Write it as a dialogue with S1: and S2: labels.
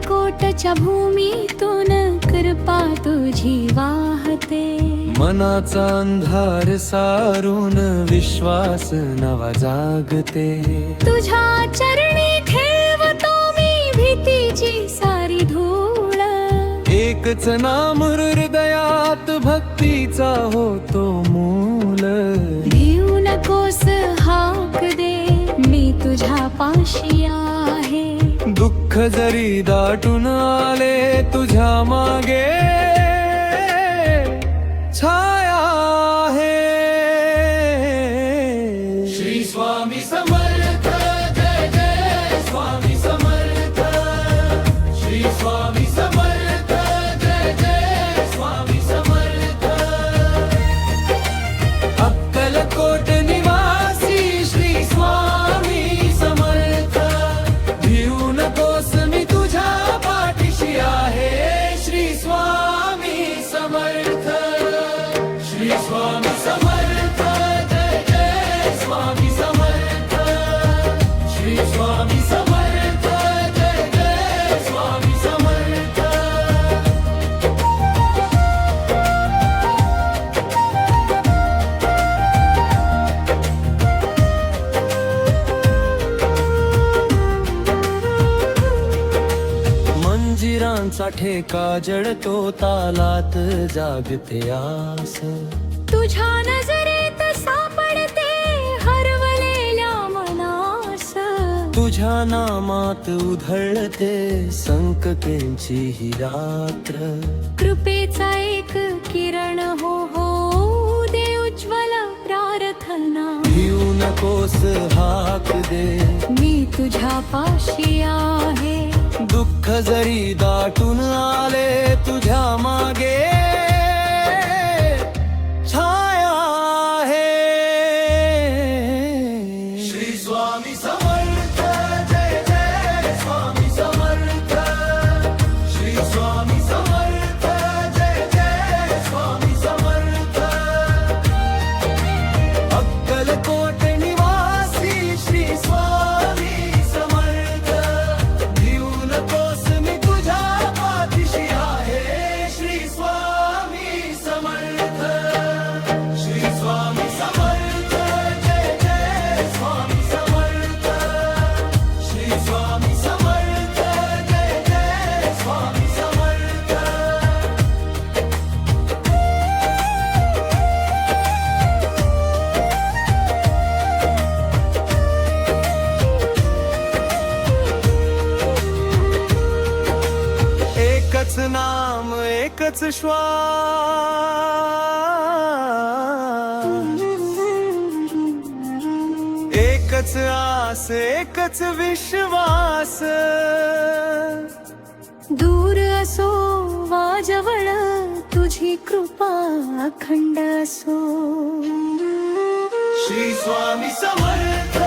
S1: अक्कलकोटच्या भूमीतून कृपा तुझी वाहते.
S2: मनाचा अंधार सारून विश्वास नवा जागते.
S1: तुझ्या चरणी ठेवतो मी भीतीची सारी धूळ.
S2: एकच नाम हृदयात भक्तीचा होतो मूल.
S1: भिऊ नकोस हाक दे, मी तुझ्या पाशी आहे.
S2: दुःख जरी दाटून आले तुझ्या मागे छाया आहे. श्री स्वामी समर्थ, जय जय स्वामी समर्थ. श्री स्वामी समर्थ, जय जय स्वामी समर्थ. अक्कलकोट निवासी श्री स्वामी समर्थ. भिऊ नकोस मी तुझ्या पाठीशी आहे. श्री स्वामी समर्थ. श्री स्वामी समर्थ, जय जय स्वामी समर्थ. श्री स्वामी समर्थ, जय जय स्वामी समर्थ. मंजिरांचा ठेका जडतो तालात जागते आस.
S1: तुझ्या नजरेत सापडते हरवलेल्या मनास.
S2: तुझ्या नामात उधळते संकटांची ही रात्र.
S1: कृपेचा एक किरण हो हो दे उज्ज्वल प्रार्थना.
S2: भिऊ नकोस हाक दे,
S1: मी तुझ्या पाशी आहे.
S2: दुःख जरी दाटून आले तुझ्या मागे छाया आहे. श्री स्वामी समर्थ, जय जय स्वामी समर्थ. श्री स्वामी समर्थ, जय जय स्वामी समर्थ. अक्कलकोट निवासी श्री स्वामी समर्थ. भिऊ नकोस मी तुझ्या पाठीशी आहे. श्री स्वामी समर्थ. श्री स्वामी समर्थ, जय जय स्वामी समर्थ. श्री स्वामी समर्थ, जय जय स्वामी समर्थ. एकच नाम एकच श्वास. एकच आस एकच विश्वास.
S1: दूर असो वा जवळ तुझी कृपा अखंड असो.
S2: श्री स्वामी समर्थ.